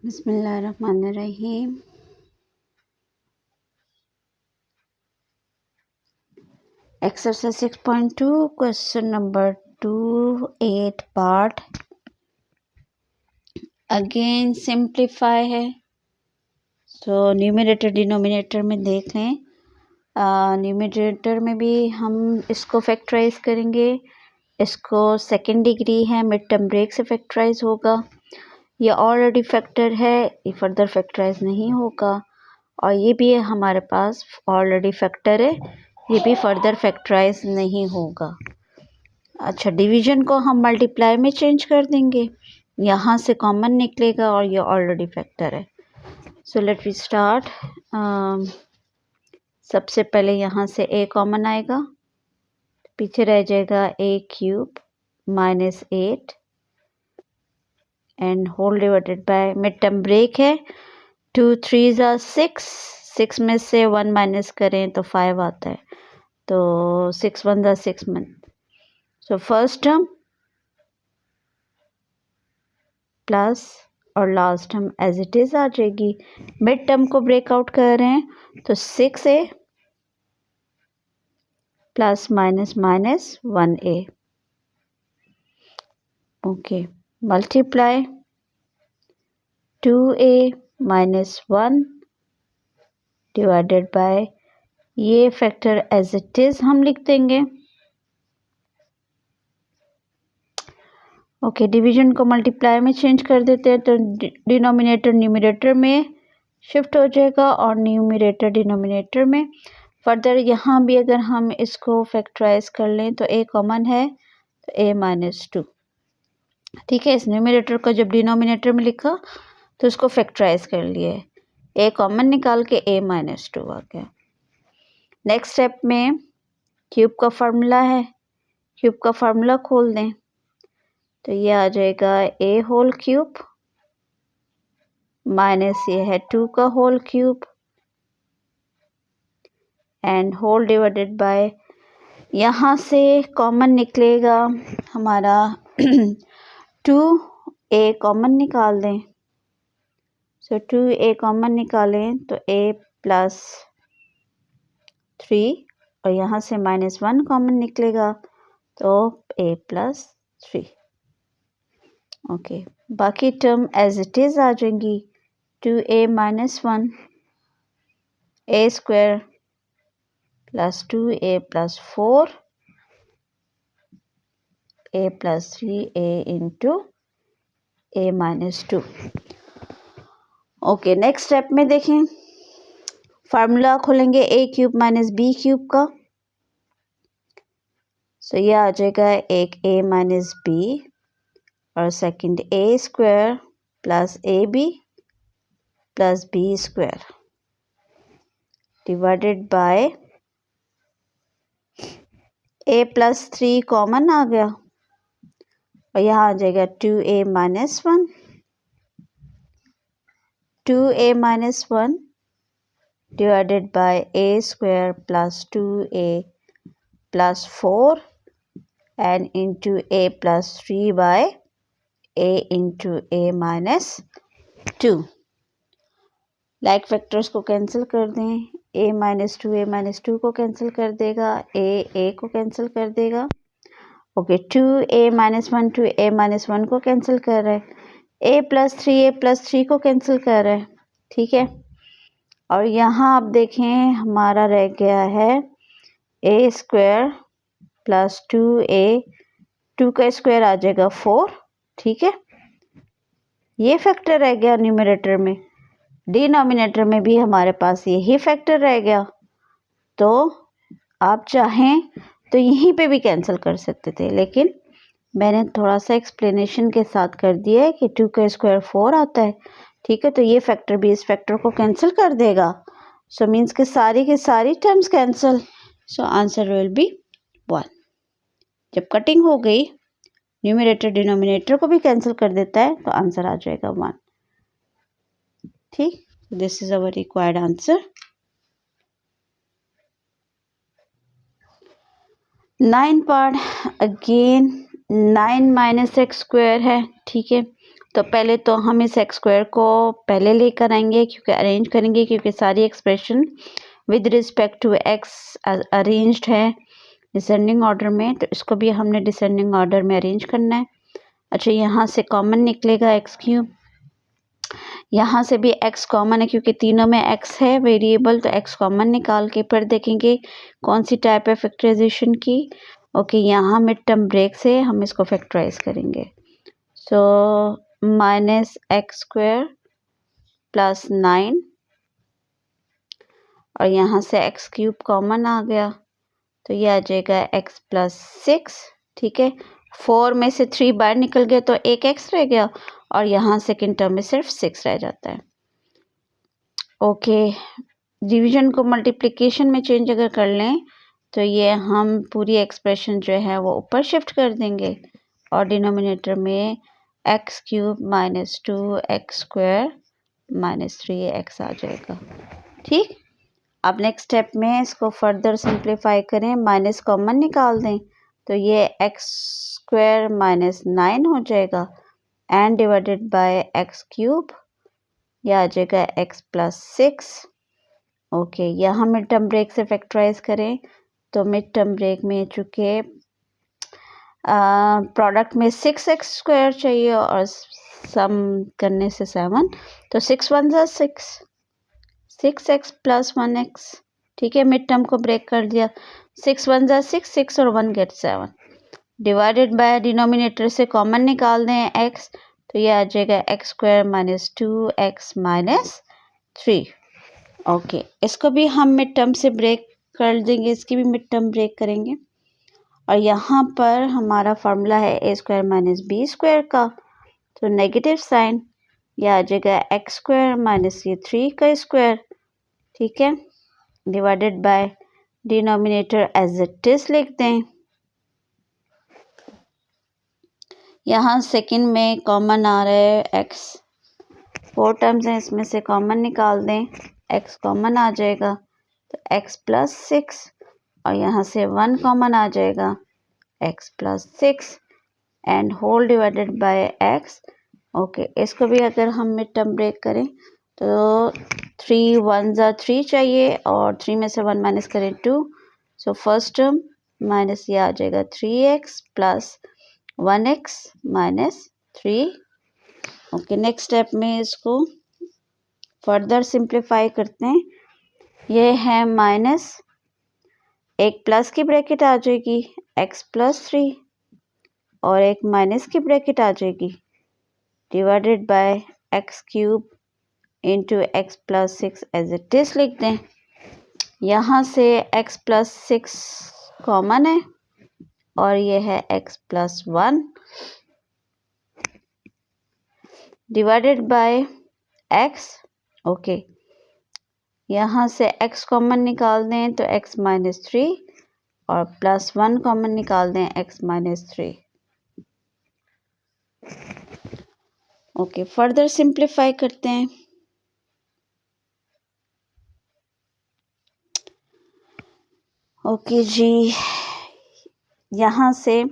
बिस्मिल्लाहिर्रहमानिर्रहीम। Exercise 6.2 question number 2 8 part again simplify है। So numerator denominator में देख लें। न्यूमरेटर में भी हम इसको फैक्टराइज करेंगे। इसको सेकेंड डिग्री है, मिड टर्म ब्रेक से फैक्टराइज होगा। ये ऑलरेडी फैक्टर है, ये फर्दर फैक्टराइज नहीं होगा। और ये भी है हमारे पास ऑलरेडी फैक्टर है, ये भी फर्दर फैक्टराइज नहीं होगा। अच्छा, डिवीजन को हम मल्टीप्लाई में चेंज कर देंगे, यहाँ से कॉमन निकलेगा और ये ऑलरेडी फैक्टर है। So let we start. सबसे पहले यहाँ से a कॉमन आएगा, पीछे रह जाएगा a cube minus 8 and whole divided by mid term break है। 2 3 ज़ा 6 में से 1 माइनस करें तो 5 आता है, तो 6 1 ज़ा 6 में। सो फर्स्ट टर्म प्लस और last term as it is आ जाएगी। मिड टर्म को ब्रेकआउट कर रहे हैं तो 6a plus minus minus 1a। Okay, multiply 2a minus 1 divided bye ये फैक्टर एज इट इज हम लिख देंगे। ओके, डिवीजन को मल्टीप्लाई में चेंज कर देते हैं तो डिनोमिनेटर न्यूमरेटर में शिफ्ट हो जाएगा और न्यूमरेटर डिनोमिनेटर में। फर्दर यहाँ भी अगर हम इसको फैक्टराइज कर लें तो a कॉमन है तो a माइनस 2। ठीक है, इस न्यूमरेटर को जब डिनोमिनेटर में लिखा तो इसको फैक्टराइज कर लिए, a कॉमन निकाल के a माइनस 2 आ गया। नेक्स्ट स्टेप में क्यूब का फार्मूला है, क्यूब का फार्मूला खोल दें तो ये आ जाएगा a होल क्यूब माइनस ये है 2 का whole cube and whole divided by, यहाँ से कॉमन निकलेगा हमारा 2a कॉमन निकाल दें। सो 2a कॉमन निकालें तो a प्लस 3 और यहाँ से माइनस 1 कॉमन निकलेगा तो a प्लस 3। ओके, बाकी टर्म एज इट इज आ जाएंगी। 2a minus 1 a square plus 2a plus 4 a plus 3a into a minus 2। Okay, next step में देखें, फार्मूला खोलेंगे a cube minus b cube का। So ये आ जाएगा एक a माइनस b और second a square plus ab plus b square divided by a plus 3 common आ गया और यहाँ आ जाएगा 2a minus 1, 2a minus 1 divided by a square plus 2a plus 4 and into a plus 3 by a into a minus 2। Like factors को cancel कर दें, a minus 2 को cancel कर देगा, a को कैंसिल कर देगा। Okay, 2a minus 1 2a minus 1 को कैंसिल कर रहा है, a प्लस 3 को कैंसिल कर रहा है। ठीक है, और यहाँ आप देखें हमारा रह गया है a स्क्वायर प्लस 2a, 2 का स्क्वायर आ जाएगा 4। ठीक है, ये फैक्टर रह गया न्यूमरेटर में। डिनोमिनेटर में भी हमारे पास यही फैक्टर रह गया, तो आप चाहें तो यहीं पे भी कैंसिल कर सकते थे, लेकिन मैंने थोड़ा सा एक्सप्लेनेशन के साथ कर दिया है कि 2 का स्क्वायर 4 आता है। ठीक है, तो ये फैक्टर भी इस फैक्टर को कैंसिल कर देगा। सो मीन्स के सारी terms cancel, so answer will be 1। जब कटिंग हो गई, न्यूमरेटर डिनोमिनेटर को भी कैंसिल कर देता है तो आंसर आ जाएगा 1। ठीक, this is our required answer. 9 part again 9 minus x square है। ठीक है, तो पहले तो हम इस एक्स स्क्वायर को पहले लेकर आएंगे, क्योंकि अरेंज करेंगे, क्योंकि सारी expression with respect to X arranged है डिसेंडिंग ऑर्डर में, तो इसको भी हमने डिसेंडिंग ऑर्डर में अरेंज करना है। अच्छा, यहाँ से कॉमन निकलेगा एक्स क्यूब, यहाँ से भी x कॉमन है क्योंकि तीनों में x है वेरिएबल, तो x कॉमन निकाल के फिर देखेंगे कौन सी टाइप है फैक्टराइजेशन की। ओके, यहाँ मिड टर्म ब्रेक से हम इसको फैक्टराइज करेंगे। So minus x square plus 9 और यहाँ से x क्यूब कॉमन आ गया, तो ये आ जाएगा x प्लस 6। ठीक है, 4 में से 3 बाहर निकल गया तो एक x रह गया और यहाँ सेकेंड टर्म में सिर्फ 6 रह जाता है। ओके, डिवीजन को मल्टीप्लिकेशन में चेंज अगर कर लें तो ये हम पूरी एक्सप्रेशन जो है वो ऊपर शिफ्ट कर देंगे और डिनोमिनेटर में x cube minus 2x square minus 3x आ जाएगा। ठीक, अब नेक्स्ट स्टेप में इसको फर्दर सिंप्लीफाई करें, माइनस कॉमन निकाल दें तो ये x स्क्वायर माइनस 9 हो जाएगा and divided by X cube, यह आ जाएगा x प्लस 6। ओके, यहाँ मिड टर्म ब्रेक से फैक्टराइज करें तो मिड टर्म ब्रेक में चूँकि प्रोडक्ट में 6x स्क्वायर चाहिए और सम करने से 7, तो 6 1 जा 6x प्लस 1x। ठीक है, मिड टर्म को ब्रेक कर दिया, 6 1 जा 6 और 1 गेट 7 डिवाइडेड बाय डिनोमिनेटर से कॉमन निकाल दें x, तो ये आ जाएगा x square minus 2x minus 3। Okay, इसको भी हम मिड टर्म से ब्रेक कर देंगे, इसकी भी मिड टर्म ब्रेक करेंगे और यहाँ पर हमारा फार्मूला है ए स्क्वायर माइनस बी स्क्वायर का, तो नेगेटिव साइन, यह आ जाएगा एक्स स्क्वायर माइनस ये 3 का स्क्वायर। ठीक है, divided by denominator as it is लिख दें। यहाँ सेकंड में कॉमन आ रहा है x, 4 टर्म्स हैं इसमें से कॉमन निकाल दें, x कॉमन आ जाएगा तो x प्लस 6 और यहाँ से 1 कॉमन आ जाएगा x plus 6 and whole divided by x। ओके, इसको भी अगर हम मिड टर्म ब्रेक करें तो 3 1 जा 3 चाहिए और 3 में से 1 माइनस करें 2, सो फर्स्ट टर्म माइनस ये आ जाएगा 3x plus 1x minus 3। Okay, next step में इसको फर्दर सिंप्लीफाई करते हैं, ये है माइनस एक प्लस की ब्रैकेट आ जाएगी x प्लस 3 और एक माइनस की ब्रैकेट आ जाएगी divided by X cube into X plus 6 as it is लिख दें। यहाँ से x प्लस 6 कॉमन है और ये है x plus 1 divided by x। Okay, यहाँ से x कॉमन निकाल दें तो x माइनस 3 और प्लस 1 कॉमन निकाल दें x minus 3। Okay, further simplify करते हैं। ओके जी, यहाँ से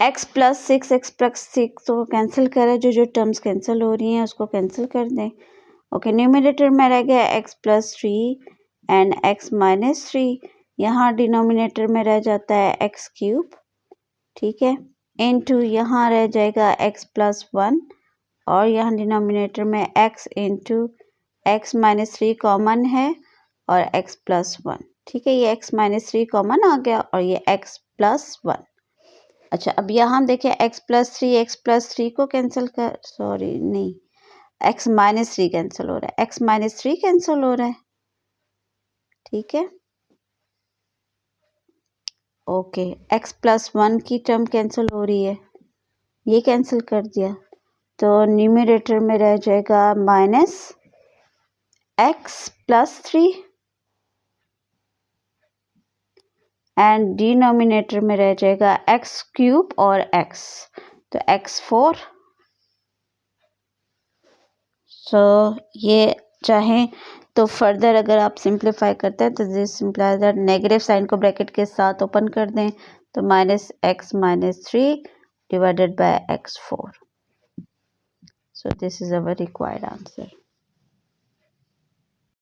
x प्लस 6 तो कैंसिल करें, जो टर्म्स कैंसिल हो रही हैं उसको कैंसिल कर दें। ओके, न्यूमरेटर में रह गया x plus 3 and x minus 3, यहाँ डिनोमिनेटर में रह जाता है x क्यूब। ठीक है, इनटू यहाँ रह जाएगा x प्लस 1 और यहाँ डिनोमिनेटर में x into x minus 3 common है और x प्लस 1। ठीक है, ये x माइनस 3 कॉमन आ गया और ये x प्लस 1। अच्छा, अब यहाँ हम देखें x प्लस 3 को कैंसिल कर, सॉरी नहीं, x माइनस 3 कैंसिल हो रहा है, x माइनस 3 कैंसिल हो रहा है। ठीक है, ओके, x प्लस 1 की टर्म कैंसिल हो रही है, ये कैंसिल कर दिया तो न्यूमरेटर में रह जाएगा minus x plus 3 and denominator में रह जाएगा x क्यूब और x, तो x4। सो ये चाहें तो फर्दर अगर आप सिंप्लीफाई करते हैं तो this simplifies that negative sign को ब्रैकेट के साथ ओपन कर दें तो minus x minus 3 divided by x4। So this is our required answer.